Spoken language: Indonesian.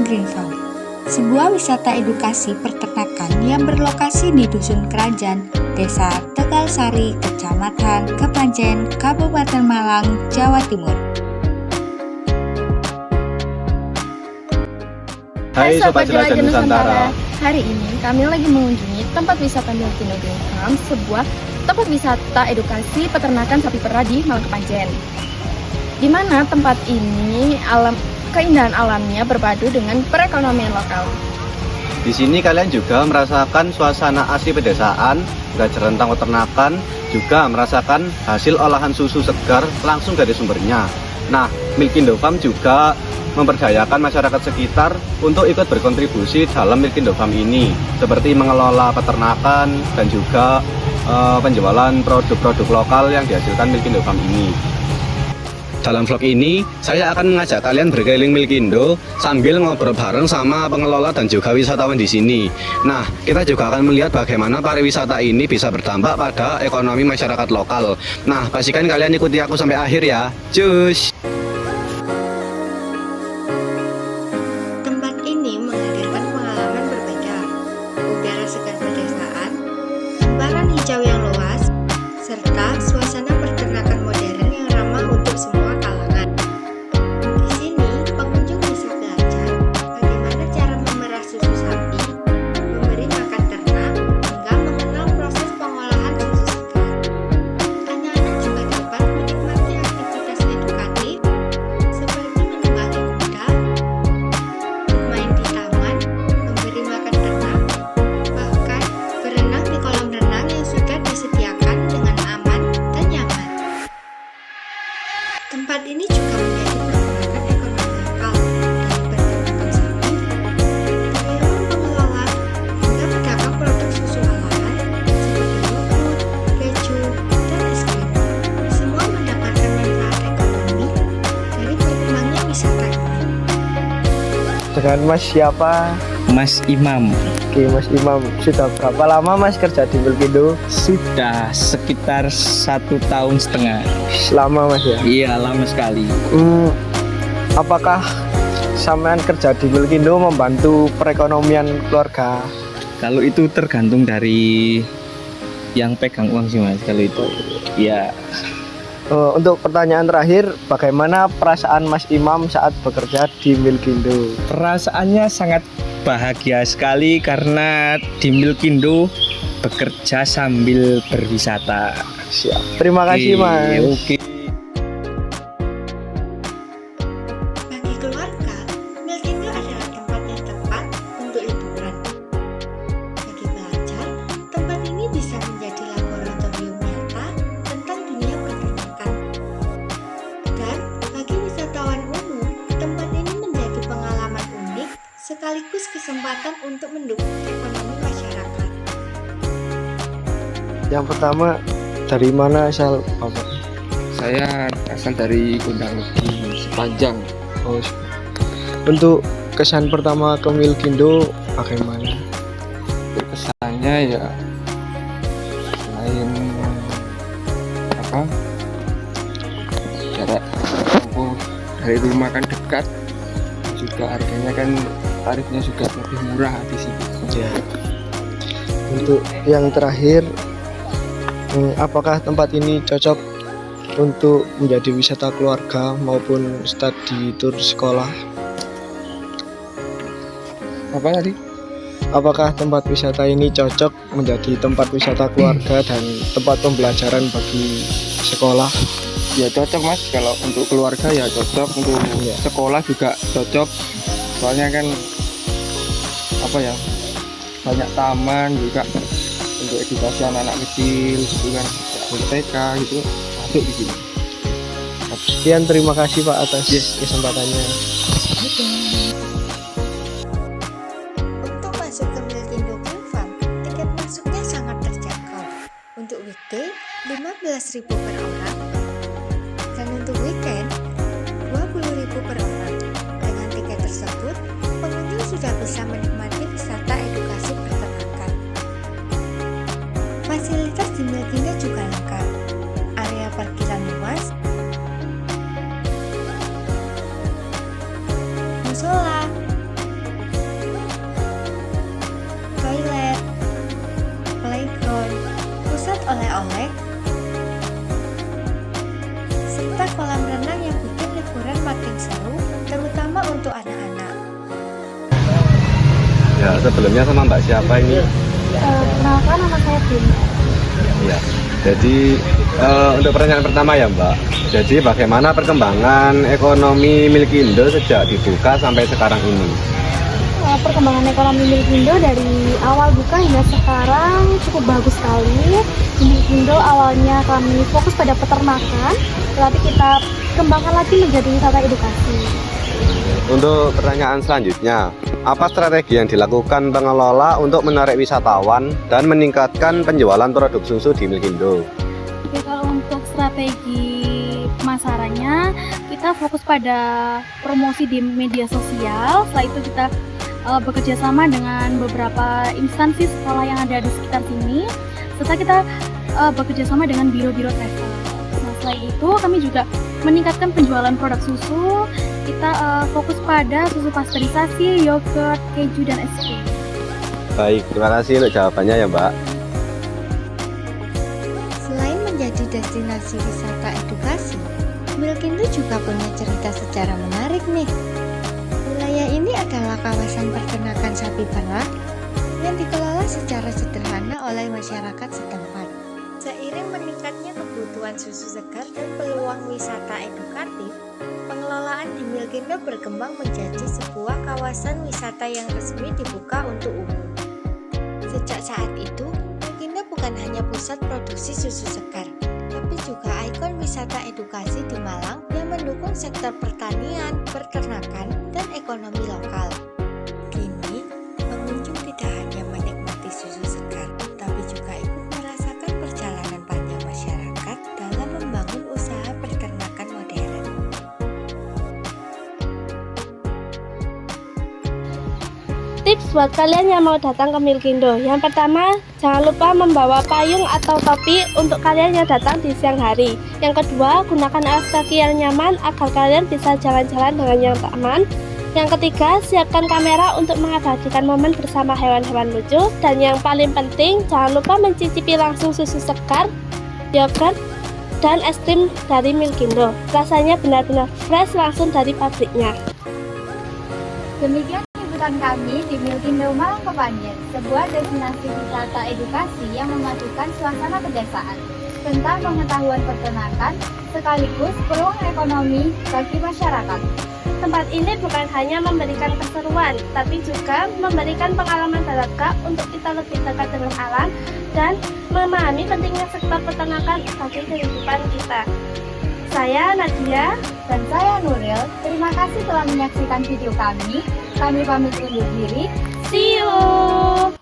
Green Farm, sebuah wisata edukasi peternakan yang berlokasi di Dusun Kerajaan, Desa Tegalsari, Kecamatan Kepanjen, Kabupaten Malang, Jawa Timur. Hai Sobat Jelajah Nusantara. Hari ini kami lagi mengunjungi tempat wisata Milkindo Green Farm, sebuah tempat wisata edukasi peternakan sapi perah di Malang Kepanjen. Di mana tempat ini keindahan alamnya berpadu dengan perekonomian lokal. Di sini kalian juga merasakan suasana asli pedesaan, belajar tentang peternakan, juga merasakan hasil olahan susu segar langsung dari sumbernya. Nah, Milkindo Farm juga memperdayakan masyarakat sekitar untuk ikut berkontribusi dalam Milkindo Farm ini, seperti mengelola peternakan dan juga penjualan produk-produk lokal yang dihasilkan Milkindo Farm ini. Dalam vlog ini, saya akan mengajak kalian berkeliling Milkindo sambil ngobrol bareng sama pengelola dan juga wisatawan di sini. Nah, kita juga akan melihat bagaimana pariwisata ini bisa berdampak pada ekonomi masyarakat lokal. Nah, pastikan kalian ikuti aku sampai akhir ya. Cus! Tempat ini menghadirkan pengalaman berbeda, udara segar pedesaan, hamparan hijau yang luas, serta suasana peternakan modern yang ramah untuk semua kalangan. Di sini, pengunjung bisa belajar bagaimana cara memerah susu sapi, memberi makan ternak, hingga mengenal proses pengolahan susu segar. Anak-anak juga dapat menikmati aktivitas edukatif seperti menunggangi kuda, bermain di taman, memberi makan ternak, bahkan berenang di kolam renang yang sudah disediakan dengan aman dan nyaman. Tempat ini juga menjadi pergerakan ekonomi lokal dari peternakan sapi, karyawan pengelola, hingga pedagang produk susu olahan seperti yogurt, keju, dan es krim. Semua mendapatkan manfaat ekonomi dari berkembangnya wisata ini. Dengan Mas siapa? Mas Imam. Oke, Mas Imam, sudah berapa lama Mas kerja di Milkindo? Sudah sekitar 1,5 tahun. Lama Mas ya? Iya, lama sekali. Apakah sampean kerja di Milkindo membantu perekonomian keluarga? Kalau itu tergantung dari yang pegang uang sih Mas. Kalau itu, ya. Untuk pertanyaan terakhir, bagaimana perasaan Mas Imam saat bekerja di Milkindo? Perasaannya sangat bahagia sekali karena di Milkindo bekerja sambil berwisata. Siap. Terima kasih Mas. Oke. Bagi keluarga, Milkindo adalah tempat yang tepat untuk liburan. Bagi pelajar, tempat ini bisa menjadi laboratorium nyata tentang dunia peternakan. Dan bagi wisatawan umum, tempat ini menjadi pengalaman unik sekaligus kesempatan untuk mendukung ekonomi masyarakat. Yang pertama, dari mana asal Bapak? Saya asal dari Gondang Legi, Sepanjang. Oh, untuk kesan pertama ke Milkindo bagaimana? Kesannya ya selain jarak tempuh dari rumah kan dekat, juga harganya kan tarifnya juga lebih murah di sini. Ya. Untuk yang terakhir, apakah tempat ini cocok untuk menjadi wisata keluarga maupun studi tur sekolah? Apa tadi? Apakah tempat wisata ini cocok menjadi tempat wisata keluarga dan tempat pembelajaran bagi sekolah? Ya cocok Mas, kalau untuk keluarga ya cocok, untuk sekolah juga cocok. Soalnya kan banyak taman juga untuk edukasi anak-anak kecil gitu kan, TK gitu masuk di sini. Sekian, terima kasih Pak atas kesempatannya. Untuk masuk ke Milkindo Green Farm, tiket masuknya sangat terjangkau. Untuk weekday, 15.000 per orang. Dan untuk weekend, 20.000 per orang. Dengan tiket tersebut, pengunjung sudah bisa menikmati wisata edukasi peternakan. Fasilitas di Milkindo juga lengkap. Area parkiran luas, musola, kolam renang yang bikin liburan makin seru, terutama untuk anak-anak. Ya, sebelumnya sama Mbak siapa ini? Perkenalkan, nama saya Bunda. Ya, jadi untuk pertanyaan pertama ya Mbak. Jadi bagaimana perkembangan ekonomi Milkindo sejak dibuka sampai sekarang ini? Perkembangan ekonomi Milkindo dari awal buka hingga sekarang cukup bagus sekali. Di Milkindo awalnya kami fokus pada peternakan, tetapi kita kembangkan lagi menjadi wisata edukasi. Untuk pertanyaan selanjutnya, apa strategi yang dilakukan pengelola untuk menarik wisatawan dan meningkatkan penjualan produk susu di Milkindo? Oke, kalau untuk strategi pemasarannya, kita fokus pada promosi di media sosial. Setelah itu kita bekerja sama dengan beberapa instansi sekolah yang ada di sekitar sini, serta kita bekerja sama dengan biro-biro travel. Nah, setelah itu kami juga meningkatkan penjualan produk susu. Kita fokus pada susu pasteurisasi, yogurt, keju, dan es krim. Baik, terima kasih untuk jawabannya ya Mbak. Selain menjadi destinasi wisata edukasi, Milkindo juga punya cerita sejarah menarik nih. Wilayah ini adalah kawasan peternakan sapi perah yang dikelola secara sederhana oleh masyarakat setempat. Seiring meningkatnya kebutuhan susu segar dan peluang wisata edukatif, pengelolaan di Milkindo berkembang menjadi sebuah kawasan wisata yang resmi dibuka untuk umum. Sejak saat itu, Milkindo bukan hanya pusat produksi susu segar, tapi juga ikon wisata edukasi di Malang yang mendukung sektor pertanian, peternakan, dan ekonomi lokal. Kini, pengunjung tidak hanya menikmati susu segar, tapi juga ikut merasakan perjalanan panjang masyarakat dalam membangun usaha peternakan modern. Tips buat kalian yang mau datang ke Milkindo. Yang pertama, jangan lupa membawa payung atau topi untuk kalian yang datang di siang hari. Yang kedua, gunakan alas kaki yang nyaman agar kalian bisa jalan-jalan dengan yang aman. Yang ketiga, siapkan kamera untuk mengabadikan momen bersama hewan-hewan lucu. Dan yang paling penting, jangan lupa mencicipi langsung susu segar, yogurt, dan es krim dari Milkindo. Rasanya benar-benar fresh langsung dari pabriknya. Demikian liputan kami di Milkindo Malang Kepanjen, sebuah destinasi wisata edukasi yang memadukan suasana pedesaan tentang pengetahuan peternakan sekaligus peluang ekonomi bagi masyarakat. Tempat ini bukan hanya memberikan keseruan, tapi juga memberikan pengalaman berharga untuk kita lebih dekat dengan alam dan memahami pentingnya sektor peternakan bagi kehidupan kita. Saya Nadia. Dan saya Nuril, terima kasih telah menyaksikan video kami. Kami pamit undur diri. See you!